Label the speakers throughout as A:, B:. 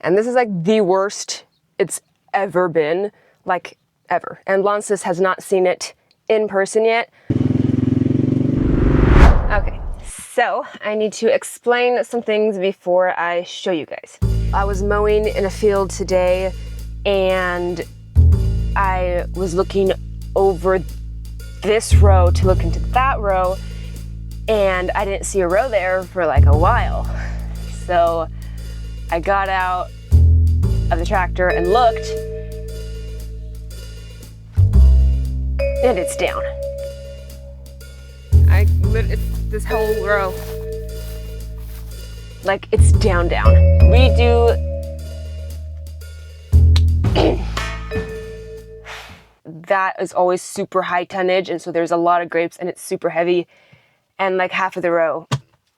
A: And this is like the worst it's ever been, like ever. And Lances has not seen it in person yet. Okay, so I need to explain some things before I show you guys. I was mowing in a field today and I was looking over this row to look into that row, and I didn't see a row there for like a while. So I got out of the tractor and looked, and it's down. It's this whole row. Like, it's down. We do that is always super high tonnage, and so there's a lot of grapes and it's super heavy, and like half of the row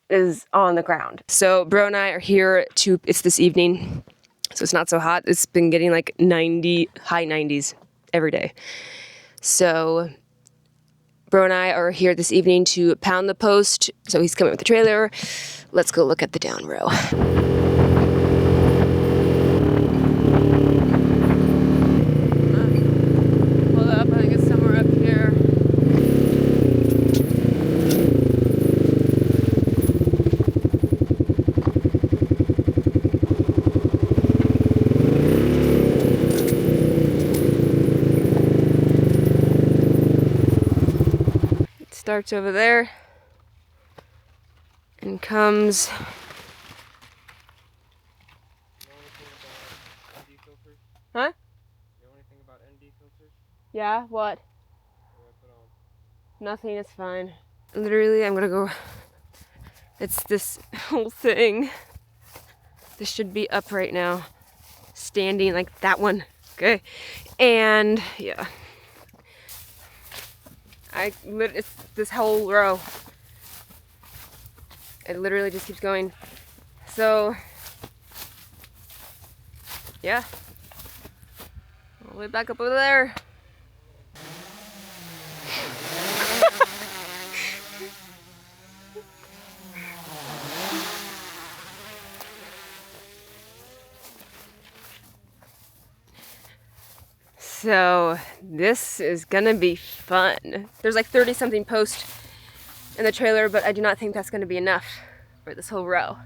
A: is on the ground. So bro and I are here it's this evening, so it's not so hot. It's been getting like 90, high 90s every day. So bro and I are here this evening to pound the post. So he's coming with the trailer. Let's go look at the down row. Hold up, I think it's somewhere up here. It starts over there and comes. Huh? The only thing about ND filters? Yeah, what? Nothing, it's fine. Literally, I'm gonna go. It's this whole thing. This should be up right now. Standing like that one. Okay. And yeah. It's this whole row. It literally just keeps going. So, yeah. All the way back up over there. So this is gonna be fun. There's like 30 something posts in the trailer, but I do not think that's gonna be enough for this whole row.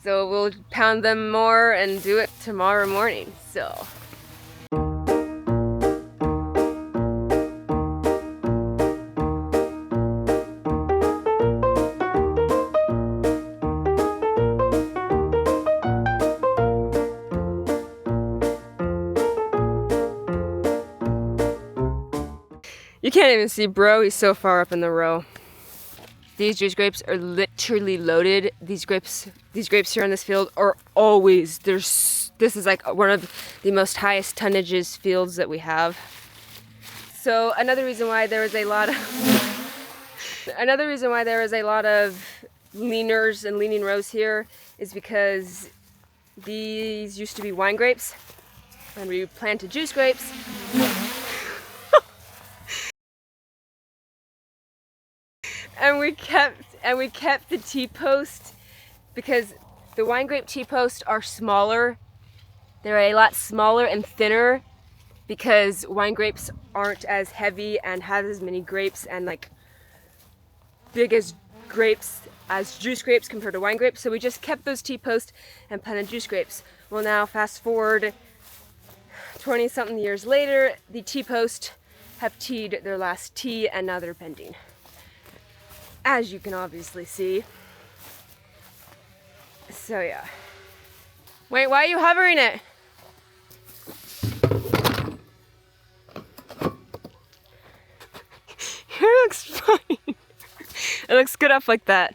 A: So we'll pound them more and do it tomorrow morning, so. You can't even see bro, he's so far up in the row. These juice grapes are literally loaded. These grapes here in this field are always, this is like one of the most highest tonnages fields that we have. So another reason why there is a lot of leaners and leaning rows here is because these used to be wine grapes and we planted juice grapes. And we kept the T-post because the wine grape T-posts are smaller. They're a lot smaller and thinner because wine grapes aren't as heavy and have as many grapes and like big as grapes as juice grapes compared to wine grapes. So we just kept those T-posts and planted juice grapes. Well, now fast forward 20 something years later, the T-posts have teed their last tee and now they're bending. As you can obviously see. So yeah. Wait, why are you hovering it? Here looks funny. It looks good up like that.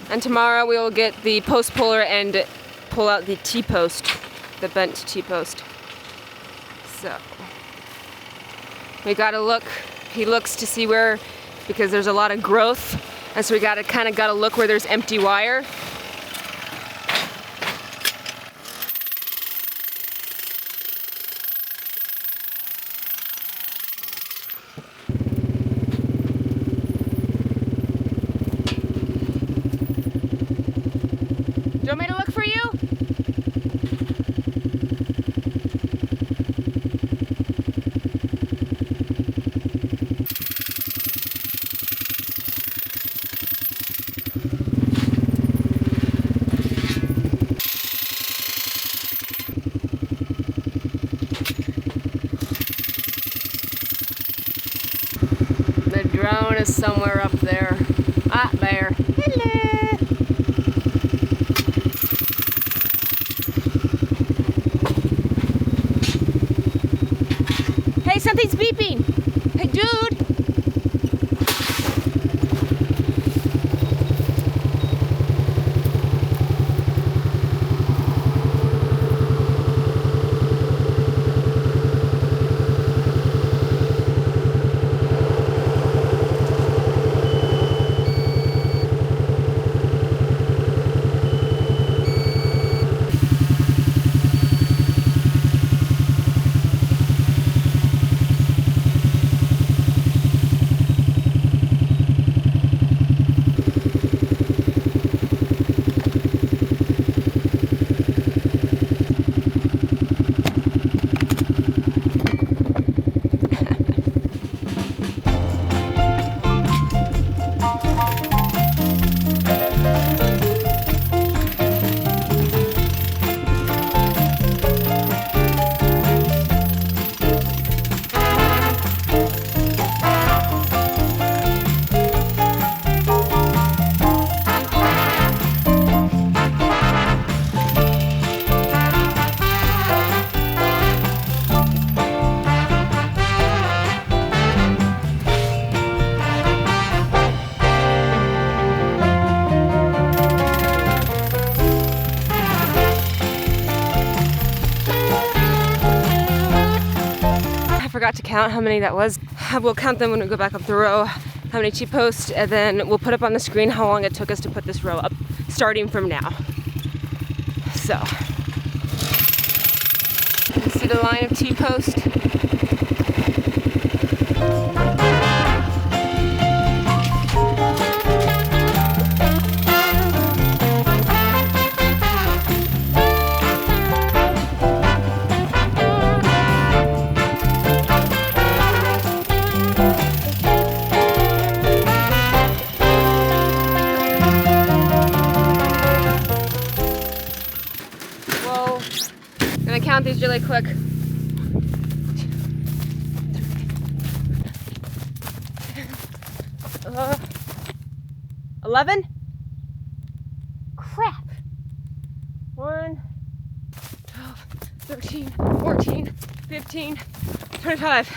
A: And tomorrow we will get the post puller and pull out the T-post, the bent T-post. So we gotta look. He looks to see where, because there's a lot of growth, and so we gotta look where there's empty wire. drone is somewhere up there. Ah, there. Hello. Hey, something's beeping. Hey, dude. I forgot to count how many that was. We'll count them when we go back up the row, how many T-posts, and then we'll put up on the screen how long it took us to put this row up, starting from now. So, you see the line of T-post? Count these really quick. 11? Crap. 1, 12, 13, 14, 15, 25.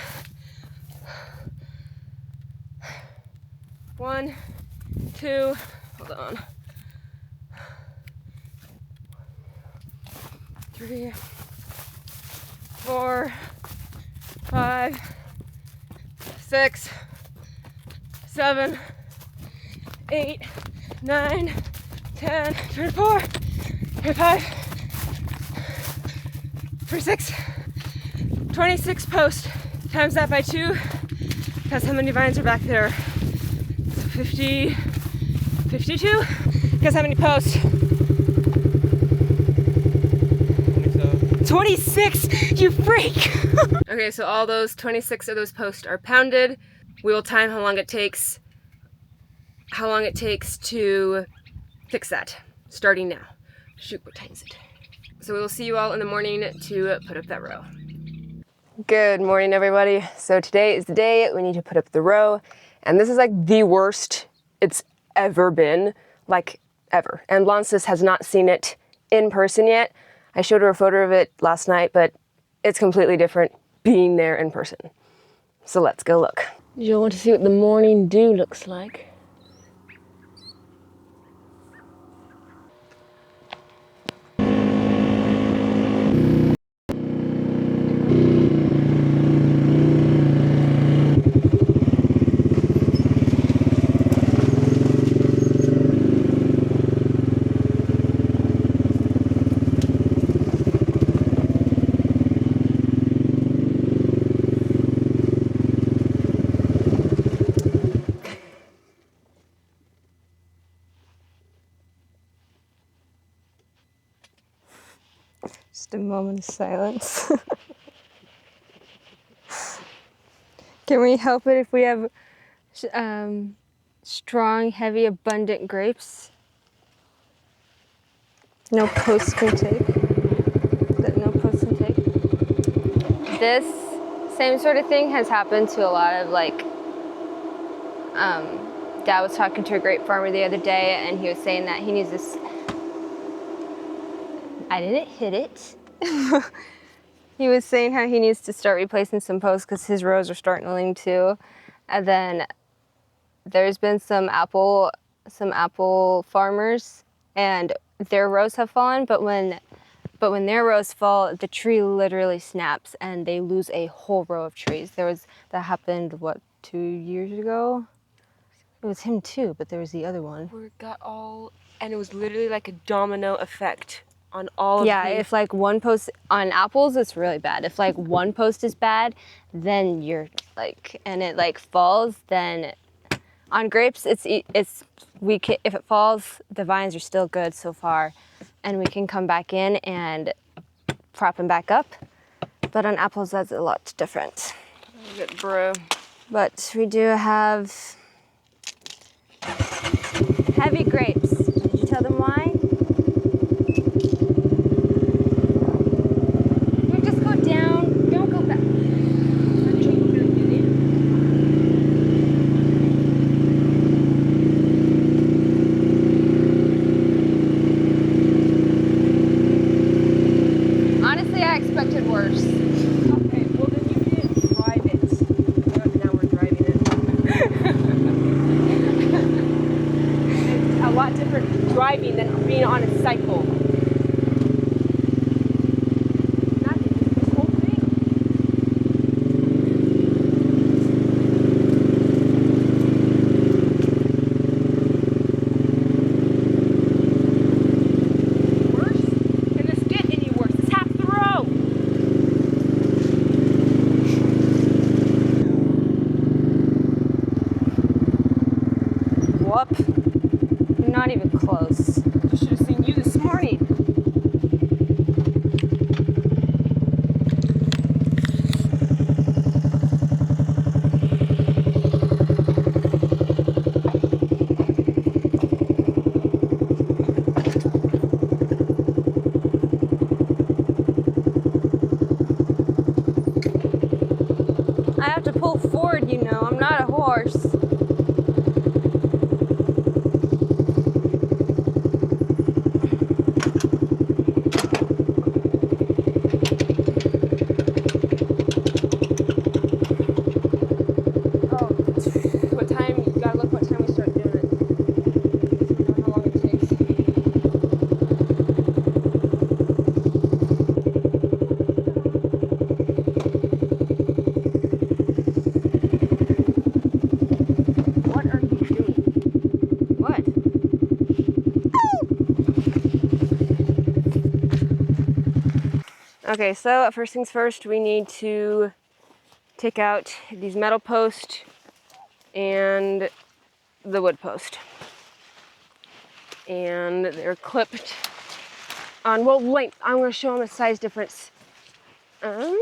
A: 1, 2, hold on. 3, 4, 5, 6, 7, 8, 9, 10, 24, 25, 26, 26 posts. Times that by 2. That's how many vines are back there. So 50, 52. Guess how many posts? 26, you freak! Okay, so all those 26 of those posts are pounded. We will time how long it takes to fix that, starting now. Shoot, what time is it? So we will see you all in the morning to put up that row. Good morning, everybody. So today is the day we need to put up the row, and this is like the worst it's ever been, like ever. And Lances has not seen it in person yet. I showed her a photo of it last night, but it's completely different being there in person. So let's go look. You'll want to see what the morning dew looks like. Just a moment of silence. Can we help it if we have strong, heavy, abundant grapes? No posts can take. That no posts can take. This same sort of thing has happened to a lot of like Dad was talking to a grape farmer the other day, and he was saying that he needs this. I didn't hit it. He was saying how he needs to start replacing some posts because his rows are starting to lean too. And then there's been some apple farmers, and their rows have fallen, but when their rows fall, the tree literally snaps and they lose a whole row of trees. That happened, what, 2 years ago? It was him too, but there was the other one. And it was literally like a domino effect on all of
B: Yeah, if like one post on apples, it's really bad. If like one post is bad, then you're like, and it like falls, then on grapes, if it falls, the vines are still good so far, and we can come back in and prop them back up. But on apples, that's a lot different.
A: Good, bro.
B: But we do have heavy grapes. Did you tell them why? You just go down, don't go back. Honestly, I expected worse.
A: Okay, well then you didn't drive it. Now we're driving it. It's a lot different driving than being on a cycle. Not this whole thing. Worse? Can this get any worse? It's half the row.
B: Whoop. You're not even close.
A: I should have seen you this morning.
B: I have to pull forward, you know. I'm not a horse.
A: What time? You gotta look what time we start doing it. I don't know how long it takes. What are you doing?
B: What?
A: Okay, so first things first, we need to take out these metal posts and the wood post. And they're clipped on, well, length. I'm going to show them a size difference. Right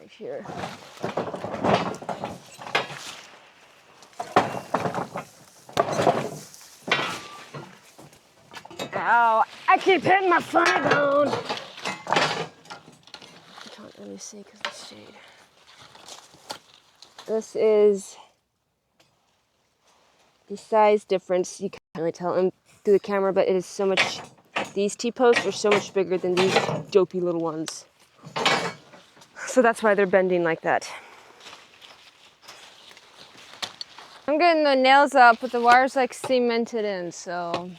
A: here. Ow, I keep hitting my funny bone. I can't really see because of the shade. This is the size difference. You can't really tell them through the camera, but it is so much, these T-posts are so much bigger than these dopey little ones. So that's why they're bending like that.
B: I'm getting the nails up, but the wire's like cemented in, so.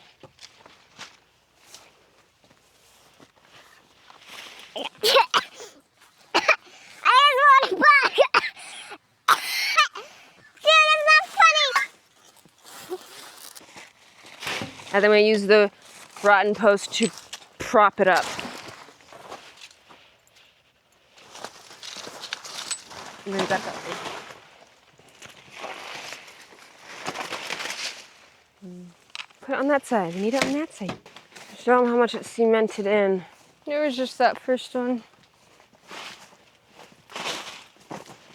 A: And then we use the rotten post to prop it up. And then back up. Put it on that side. We need it on that side. Show them how much it's cemented in.
B: It was just that first one.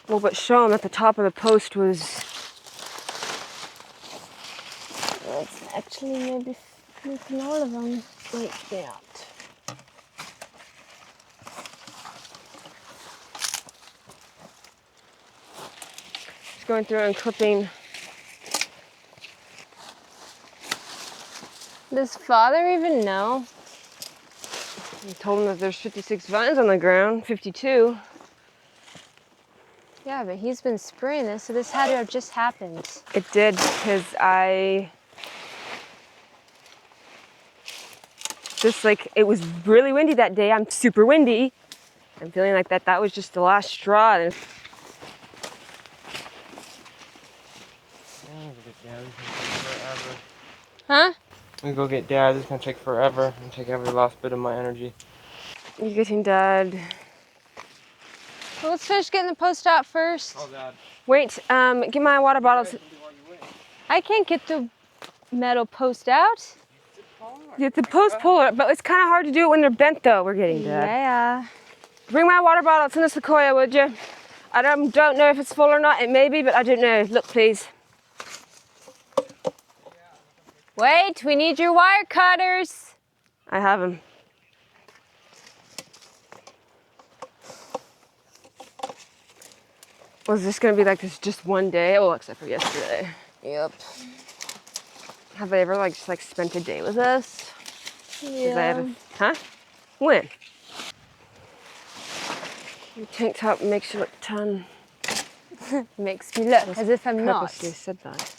A: Well, but show them that the top of the post was.
B: Let's actually maybe making all of them like that.
A: Just going through and clipping.
B: Does Father even know?
A: I told him that there's 56 vines on the ground, 52.
B: Yeah, but he's been spraying this, so this had to have just happened.
A: It did because it was really windy that day. I'm super windy. I'm feeling like that was just the last straw. And
B: Huh?
C: We go get Dad. This is gonna take forever and take every last bit of my energy.
A: you're getting Dad.
B: Well, let's finish getting the post out first.
C: Oh, Dad.
A: Wait, get my water bottles.
B: I can't get the metal post out.
A: Get the post puller, but it's kind of hard to do it when they're bent though. We're getting Dad.
B: Yeah.
A: Bring my water bottle to the Sequoia, would you? I don't know if it's full or not. It may be, but I don't know. Look, please.
B: Wait, we need your wire cutters.
A: I have them. Was this gonna be like this just one day? Well, except for yesterday.
B: Yep.
A: Have they ever just spent a day with us?
B: Yeah.
A: Huh? When? Your tank top makes you look ton.
B: Makes me look as if I'm not.
A: Purposely said that.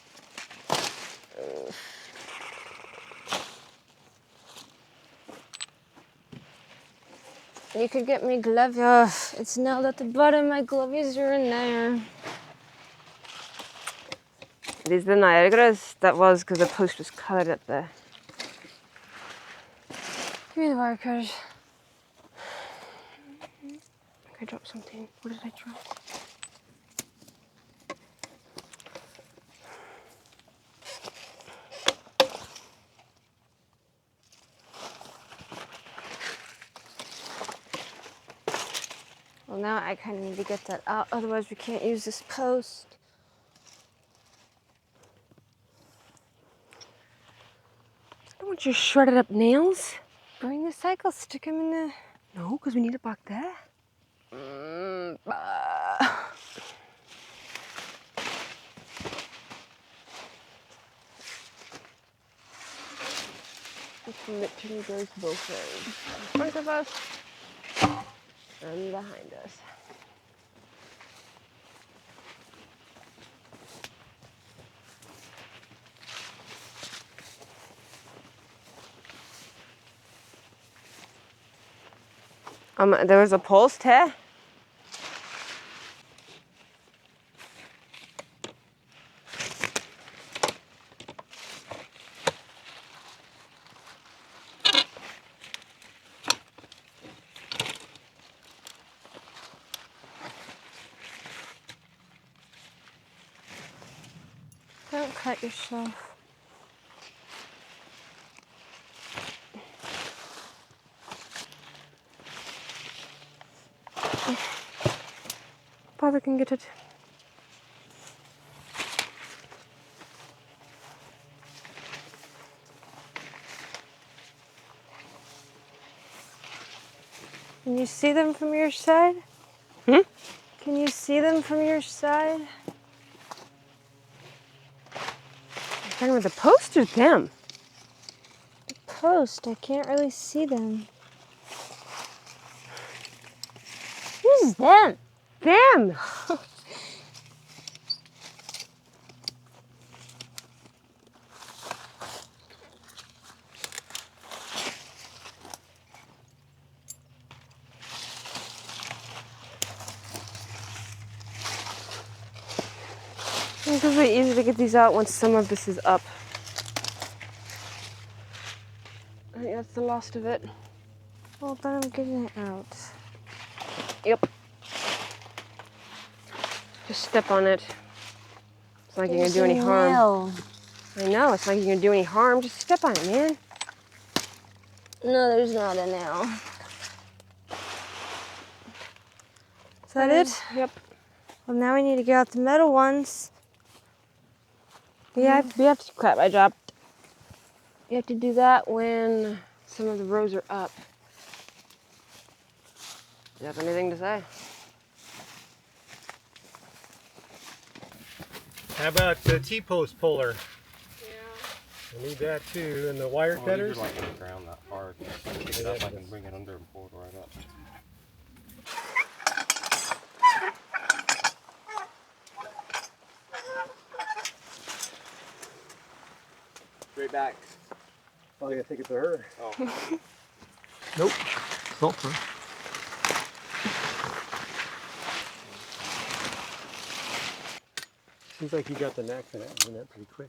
B: You could get me gloves. Oh, it's nailed at the bottom. My gloves are in there.
A: These are the Niagaras. That was because the post was colored up there.
B: Give me the wire cutters.
A: I dropped something. What did I drop?
B: Well, now I kind of need to get that out. Otherwise, we can't use this post.
A: I don't want your shredded up nails.
B: Bring the cycle. Stick them in the.
A: No, because we need it back there. It literally goes both ways. In front of us and behind us. There was a post here.
B: Don't cut yourself.
A: Father can get it.
B: Can you see them from your side?
A: Hmm?
B: Can you see them from your side?
A: Talking about the post or them?
B: Post. I can't really see them. Who's them?
A: Them! It's really easy to get these out once some of this is up. I think that's the last of it.
B: Well, then I'm getting it out.
A: Yep. Just step on it. It's not like you're gonna do any harm.
B: Nail.
A: I know, it's not like you're gonna do any harm. Just step on it, man.
B: No, there's not a nail. Is that it?
A: Yep.
B: Well, now we need to get out the metal ones.
A: Yeah, we have to crap. I dropped. You have to do that when some of the rows are up. Do you have anything to say?
D: How about the T-post puller? I need that too, and the wire cutters.
E: Like on the ground that hard. Pick it up, I can bring it under and pull it right up.
C: Straight back.
D: Oh, you gotta take it to her.
C: Oh.
D: Nope. Sulfur. Seems like you got the knack for that, doing that pretty quick.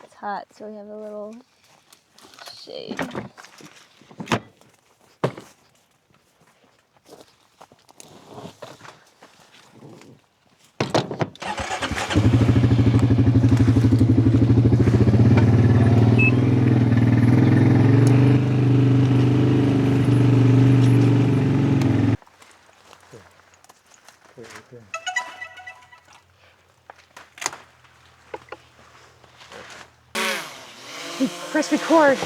B: It's hot, so we have a little shade.
A: Press record.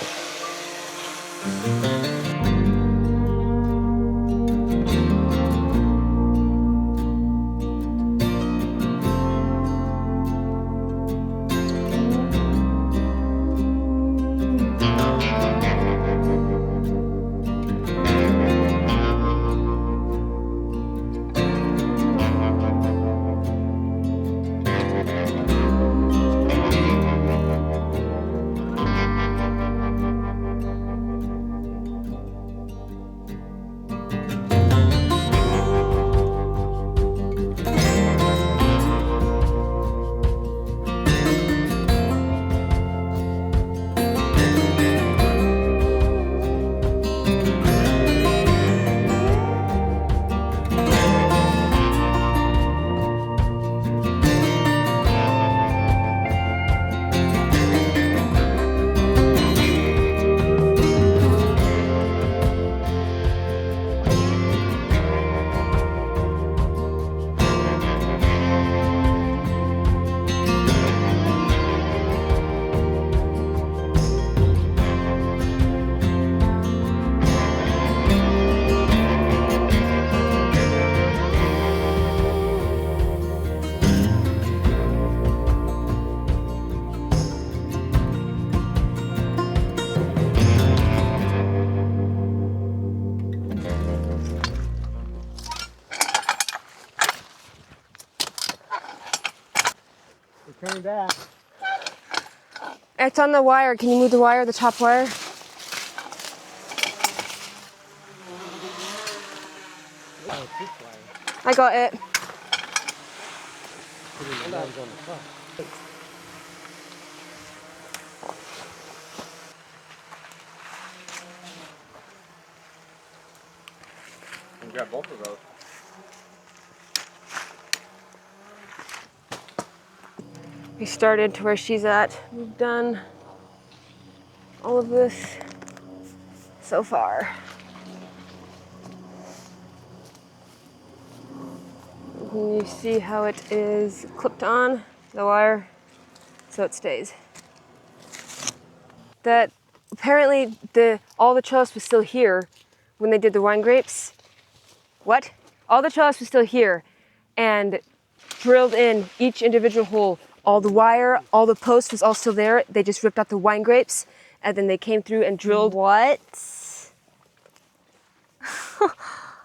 D: We're coming back.
A: It's on the wire. Can you move the wire, the top wire?
D: Oh, it's this wire.
A: I got it.
D: Putting the numbers on the front.
C: You can grab both of those.
A: We started to where she's at. We've done all of this so far. And you see how it is clipped on the wire so it stays. That apparently all the trellis was still here when they did the wine grapes. What? All the trellis was still here and drilled in each individual hole. All the wire, all the post was all still there. They just ripped out the wine grapes and then they came through and drilled.
B: What?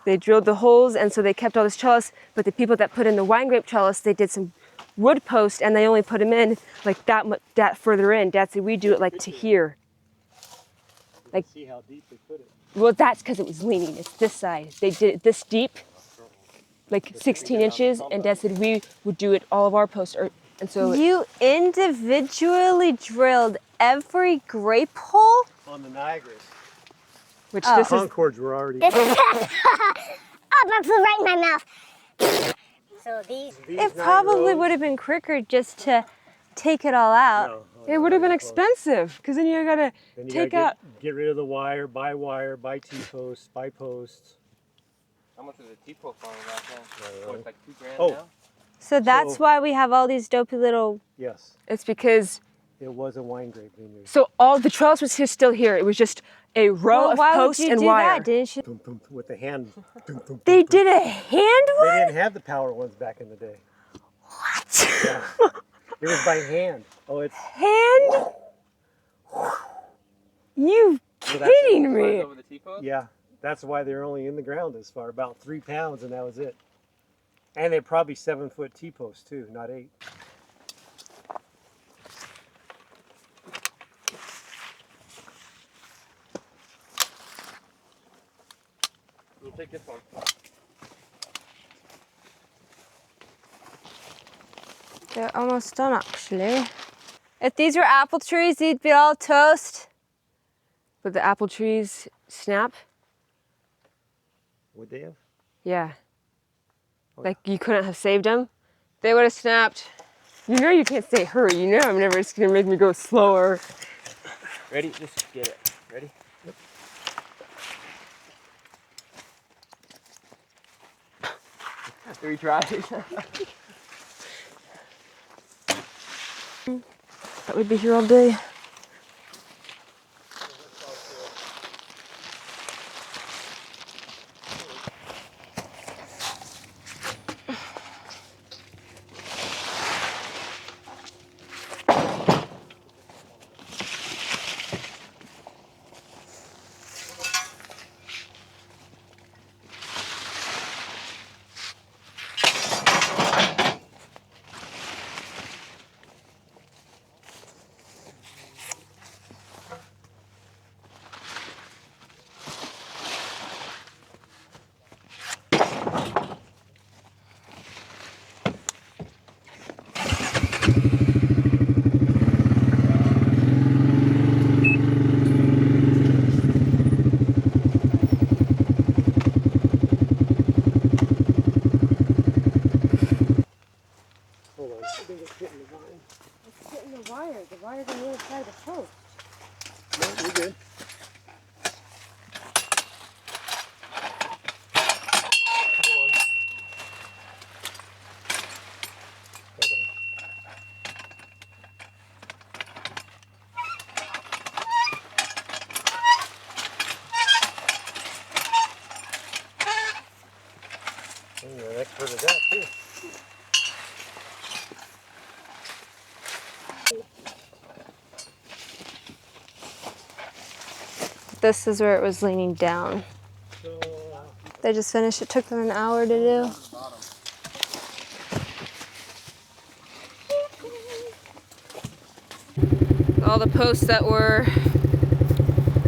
A: They drilled the holes and so they kept all this trellis, but the people that put in the wine grape trellis, they did some wood post and they only put them in like that further in. Dad said we do it like to here. Like,
D: see how deep they put it.
A: Well, that's because it was leaning. It's this side. They did it this deep, like 16 inches, and Dad said we would do it all of our posts. And so
B: You individually drilled every grape hole?
D: On the Niagaras.
A: which
B: Oh.
A: this is
D: Concords were already.
F: Oh, that flew right in my mouth. So these
B: It probably would have been quicker just to take it all out.
A: it would have been expensive because then you gotta
D: Then you
A: take
D: gotta
A: out.
D: get rid of the wire, buy T-posts, buy posts.
C: How much was a T-post on back then?
D: really.
C: What, it's like $2,000
D: Oh.
C: now?
B: So that's
D: So-
B: why we have all these dopey little.
D: Yes,
A: It's because
D: it was a wine grape vineyard.
A: so all the trellis was still here. It was just a row
B: Well,
A: of
B: why would
A: posts
B: you
A: and
B: do
A: wire.
B: that? Didn't you?
D: Thump, thump, with the hand. Thump, thump,
A: They
D: thump,
A: did a hand
D: thump. They
A: one?
D: didn't have the power ones back in the day.
A: What?
D: Yeah. It was by hand. Oh, it's.
A: Hand? You
C: So that's it,
A: kidding
C: slides
A: me?
C: over the T-post?
D: Yeah, that's why they're only in the ground as far, about 3 pounds, and that was it. And they're probably 7-foot T-posts too, not 8.
C: We'll take this one.
B: They're almost done, actually. If these were apple trees, they'd be all toast.
A: But the apple trees snap?
D: Would they have?
A: Yeah. Like you couldn't have saved them? They would have snapped. You know you can't say hurry. You know I'm never just gonna make me go slower.
C: Ready? Just get it. Ready? Yep. 3 tries.
A: That would be here all day.
D: Hold on, I think it's hitting the wine.
A: It's hitting the wire. The wire's on the other side of the post.
D: No, we're good. Hold on. Okay. Oh, you're an expert at that too.
B: This is where it was leaning down.
D: So,
B: They just finished. It took them an hour to do.
A: All the posts that were,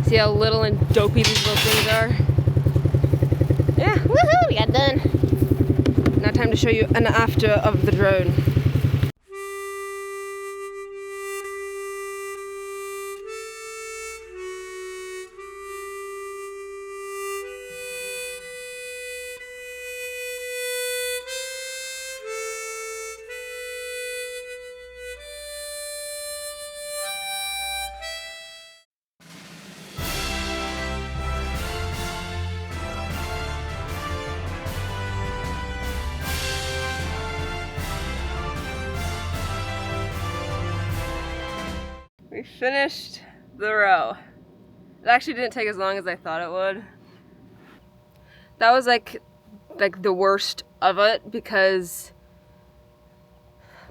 A: see how little and dopey these little things are? Yeah, woohoo, we got done. Now time to show you an after of the drone. We finished the row. It actually didn't take as long as I thought it would. That was like the worst of it because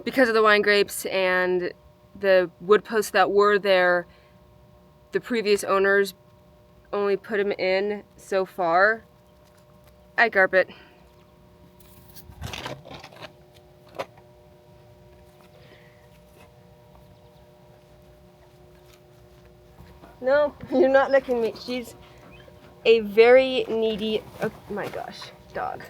A: of the wine grapes and the wood posts that were there. The previous owners only put them in so far. I garp it. No, you're not licking me. She's a very needy, oh my gosh, dog.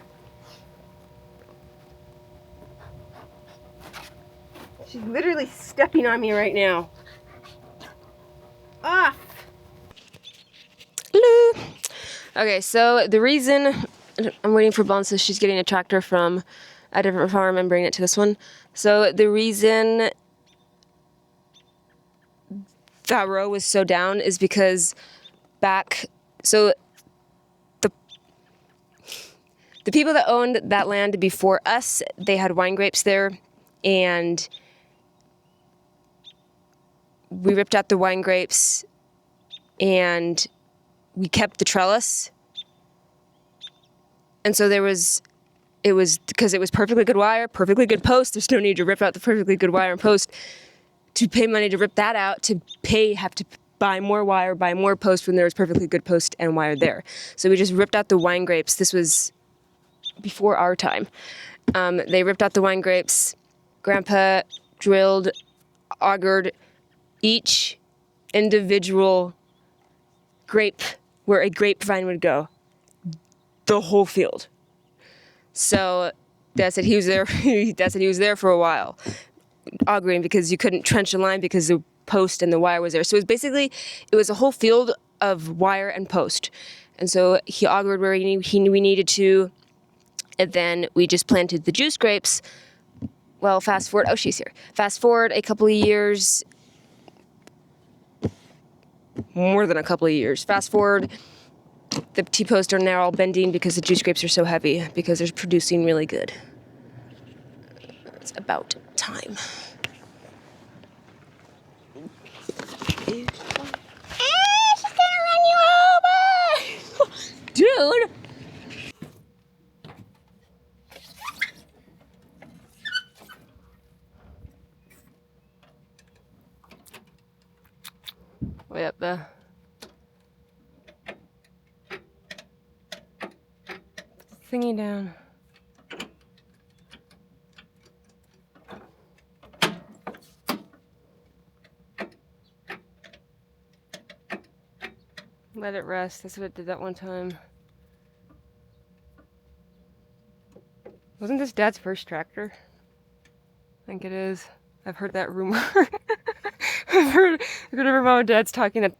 A: She's literally stepping on me right now. Ah! Hello. Okay, so the reason I'm waiting for Bonsa, she's getting a tractor from a different farm and bringing it to this one. So the reason that row was so down is because the people that owned that land before us, they had wine grapes there, and we ripped out the wine grapes and we kept the trellis. And so it was because it was perfectly good wire, perfectly good post. There's no need to rip out the perfectly good wire and post to pay money to rip that out, to have to buy more wire, buy more post when there was perfectly good post and wire there. So we just ripped out the wine grapes. This was before our time. They ripped out the wine grapes. Grandpa drilled, augured each individual grape where a grapevine would go, the whole field. So Dad said he was there. Dad said he was there for a while, augering, because you couldn't trench a line because the post and the wire was there. So it was a whole field of wire and post. And so he augured where we needed to, and then we just planted the juice grapes. Well, fast forward. Oh, she's here. Fast forward a couple of years. More than a couple of years. Fast forward, the T-posts are now all bending because the juice grapes are so heavy, because they're producing really good. It's about time.
F: She's gonna run you over!
A: Dude! Way up there. Put the thingy down. Let it rest. That's what it did that one time. Wasn't this Dad's first tractor? I think it is. I've heard that rumor. I've heard whenever Mom and Dad's talking at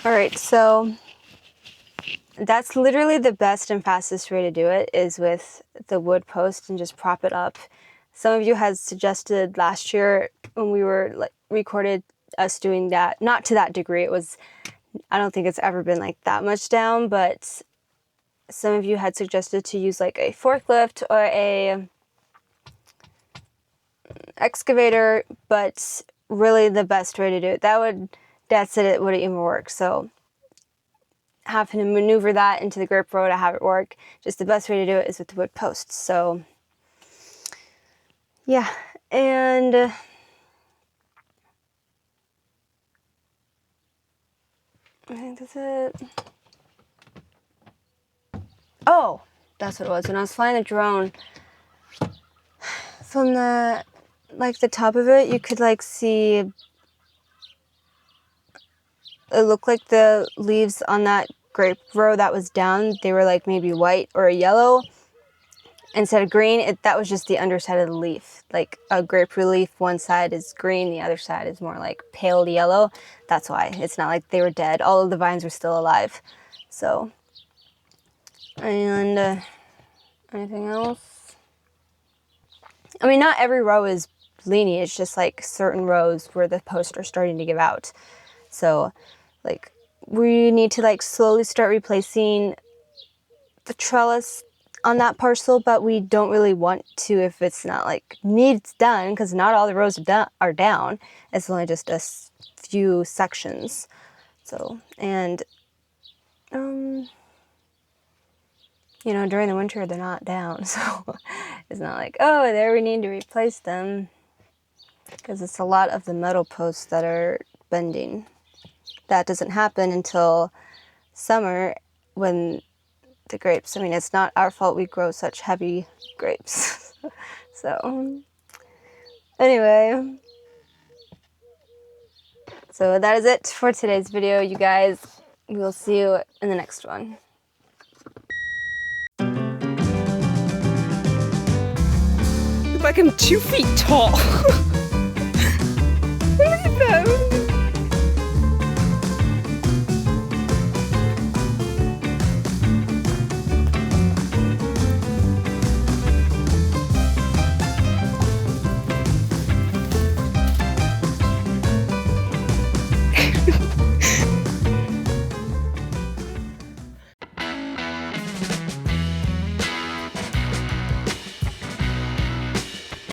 B: All right, so that's literally the best and fastest way to do it, is with the wood post and just prop it up. Some of you had suggested last year when we were recorded us doing that, not to that degree. It was, I don't think it's ever been like that much down, but some of you had suggested to use like a forklift or a excavator, but really the best way to do it, Dad said it wouldn't even work. So having to maneuver that into the grape row to have it work, just the best way to do it is with the wood posts. So yeah, and I think that's it. Oh, that's what it was. When I was flying the drone, from the top of it, you could see, it looked like the leaves on that grape row that was down, they were maybe white or a yellow instead of green. That was just the underside of the leaf. Like a grape leaf, one side is green, the other side is more pale yellow. That's why. It's not like they were dead. All of the vines were still alive. So, and anything else? I mean, not every row is leany. It's just certain rows where the posts are starting to give out. So, we need to slowly start replacing the trellis on that parcel, but we don't really want to if it's not needs done, because not all the rows are down. It's only just a few sections. So, and during the winter they're not down, so it's not oh, there we need to replace them, because it's a lot of the metal posts that are bending. That doesn't happen until summer when the grapes, I mean, it's not our fault we grow such heavy grapes. So anyway, so that is it for today's video, you guys. We will see you in the next one.
A: Look like I'm 2 feet tall.